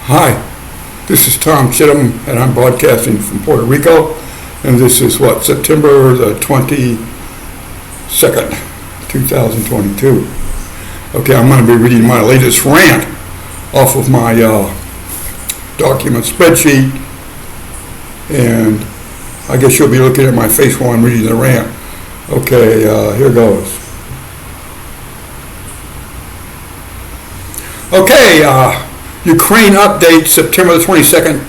Hi, this is Tom Chittum, and I'm broadcasting from Puerto Rico, and this is September the 22nd, 2022. Okay, I'm going to be reading my latest rant off of my document spreadsheet, and I guess you'll be looking at my face while I'm reading the rant. Okay, here goes. Okay, Ukraine update, September the 22nd,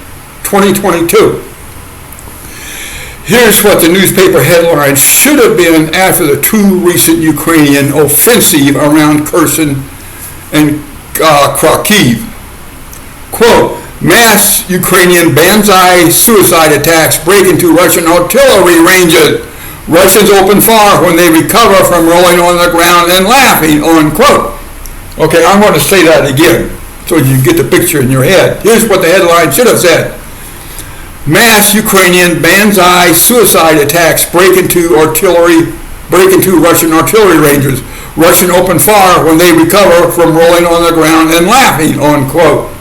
2022. Here's what the newspaper headline should have been after the two recent Ukrainian offensive around Kherson and Kharkiv. Quote, mass Ukrainian banzai suicide attacks break into Russian artillery ranges. Russians open fire when they recover from rolling on the ground and laughing, unquote. Okay, I'm going to say that again, so you get the picture in your head. Here's what the headline should have said. Mass Ukrainian banzai suicide attacks break into Russian artillery ranges. Russian open fire when they recover from rolling on the ground and laughing, unquote.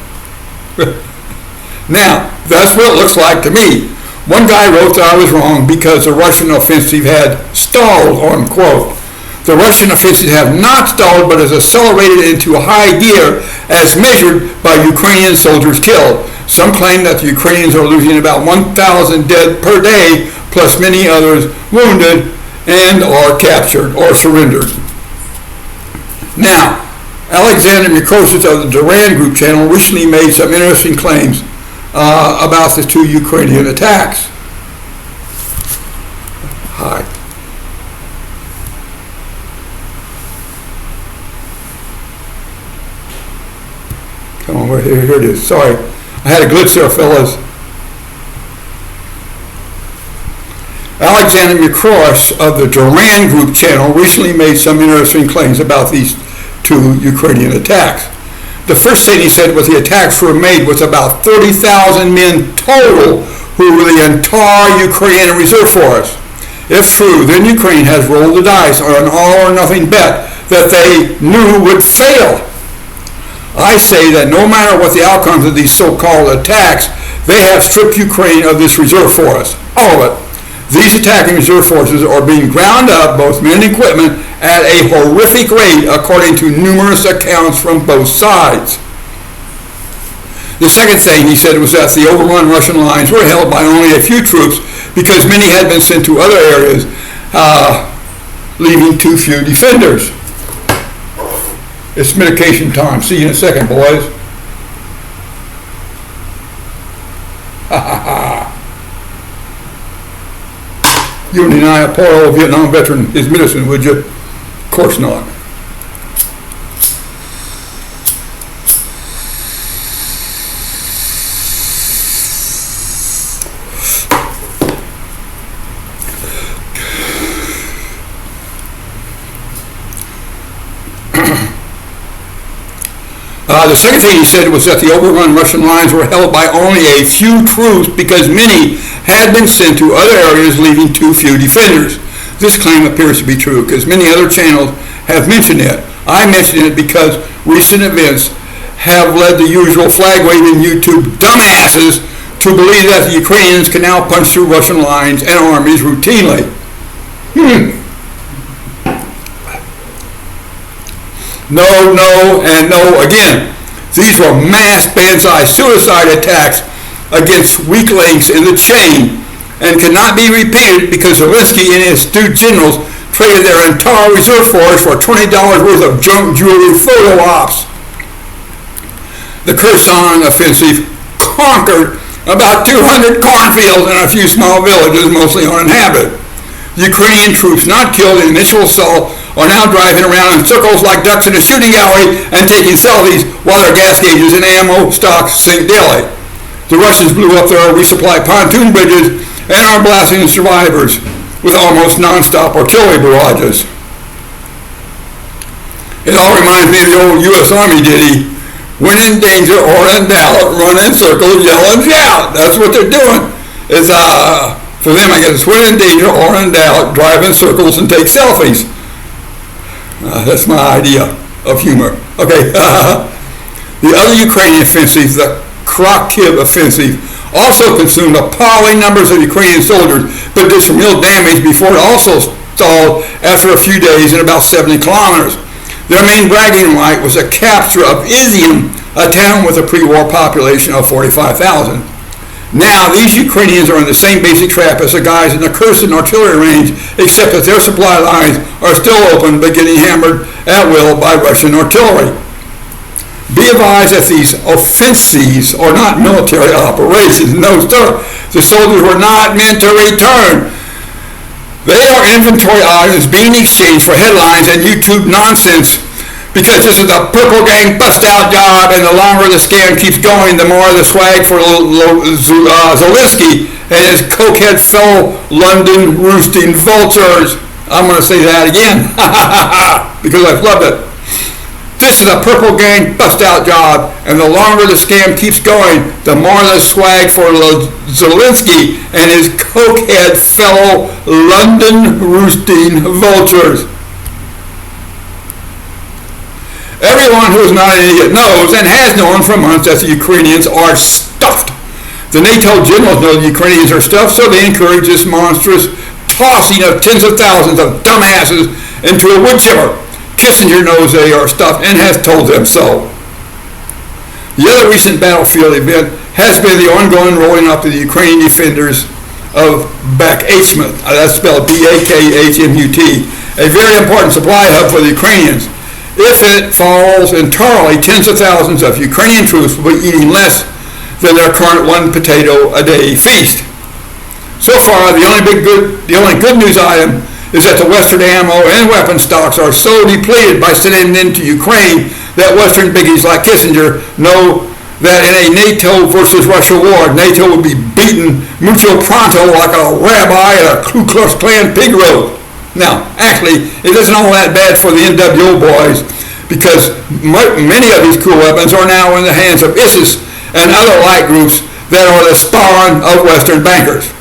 Now, that's what it looks like to me. One guy wrote that I was wrong because the Russian offensive had stalled, unquote. The Russian offensive have not stalled, but has accelerated into high gear as measured by Ukrainian soldiers killed. Some claim that the Ukrainians are losing about 1,000 dead per day, plus many others wounded and or captured or surrendered. Now, Alexander Mikrosis of the Duran Group channel recently made some interesting claims about the two Ukrainian attacks. Hi. Come on, here it is. Sorry, I had a glitch there, fellas. Alexander Mikrosis of the Duran Group channel recently made some interesting claims about these two Ukrainian attacks. The first thing he said was the attacks were made with about 30,000 men total who were the entire Ukrainian reserve force. If true, then Ukraine has rolled the dice on an all or nothing bet that they knew would fail. I say that no matter what the outcomes of these so-called attacks, they have stripped Ukraine of this reserve force, all of it. These attacking reserve forces are being ground up, both men and equipment, at a horrific rate according to numerous accounts from both sides. The second thing he said was that the overrun Russian lines were held by only a few troops because many had been sent to other areas, leaving too few defenders. It's medication time. See you in a second, boys. Ha ha ha. You wouldn't deny a poor old Vietnam veteran his medicine, would you? Of course not. The second thing he said was that the overrun Russian lines were held by only a few troops because many had been sent to other areas, leaving too few defenders. This claim appears to be true because many other channels have mentioned it. I mention it because recent events have led the usual flag-waving YouTube dumbasses to believe that the Ukrainians can now punch through Russian lines and armies routinely. No, no, and no again. These were mass banzai suicide attacks against weak links in the chain and cannot be repeated because Zelensky and his astute generals traded their entire reserve force for $20 worth of junk jewelry photo ops. The Kherson offensive conquered about 200 cornfields and a few small villages, mostly uninhabited. Ukrainian troops not killed in the initial assault are now driving around in circles like ducks in a shooting gallery and taking selfies while their gas gauges and ammo stocks sink daily. The Russians blew up their resupply pontoon bridges and are blasting survivors with almost non-stop artillery barrages. It all reminds me of the old U.S. Army ditty, when in danger or in doubt, run in circles, yell and shout. That's what they're doing. It's for them, I guess, when in danger or in doubt, drive in circles and take selfies. That's my idea of humor. Okay. The other Ukrainian offensive, the Kharkiv offensive also consumed appalling numbers of Ukrainian soldiers, but did some real damage before it also stalled after a few days at about 70 kilometers. Their main bragging right was the capture of Izium, a town with a pre-war population of 45,000. Now, these Ukrainians are in the same basic trap as the guys in the Kherson artillery range, except that their supply lines are still open but getting hammered at will by Russian artillery. Be advised that these offensives are not military operations. No, sir. The soldiers were not meant to return. They are inventory items being exchanged for headlines and YouTube nonsense, because this is a purple gang bust-out job, and the longer the scam keeps going, the more the swag for Zelensky and his cokehead fellow London roosting vultures. I'm going to say that again because I've loved it. This is a purple gang bust-out job, and the longer the scam keeps going, the more the swag for Zelensky and his cokehead fellow London roosting vultures. Everyone who is not an idiot knows and has known for months that the Ukrainians are stuffed. The NATO generals know the Ukrainians are stuffed, so they encourage this monstrous tossing of tens of thousands of dumbasses into a wood chipper. Kissinger knows they are stuffed and has told them so. The other recent battlefield event has been the ongoing rolling up of the Ukrainian defenders of Bakhmut, that's spelled Bakhmut, a very important supply hub for the Ukrainians. If it falls entirely, tens of thousands of Ukrainian troops will be eating less than their current one potato a day feast. So far, the only good news item is that the Western ammo and weapon stocks are so depleted by sending them to Ukraine that Western biggies like Kissinger know that in a NATO versus Russia war, NATO would be beaten mucho pronto like a rabbi at a Ku Klux Klan pig roast. Now, actually, it isn't all that bad for the NWO boys, because many of these cool weapons are now in the hands of ISIS and other light groups that are the spawn of Western bankers.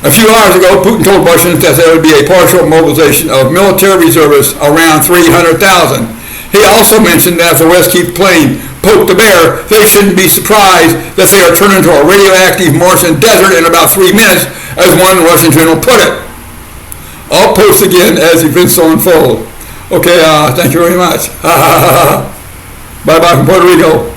A few hours ago, Putin told Russians that there would be a partial mobilization of military reservists around 300,000. He also mentioned that if the West keeps playing poke the bear, they shouldn't be surprised that they are turned into a radioactive Martian desert in about 3 minutes, as one Russian general put it. I'll post again as events unfold. Okay, thank you very much. Bye-bye from Puerto Rico.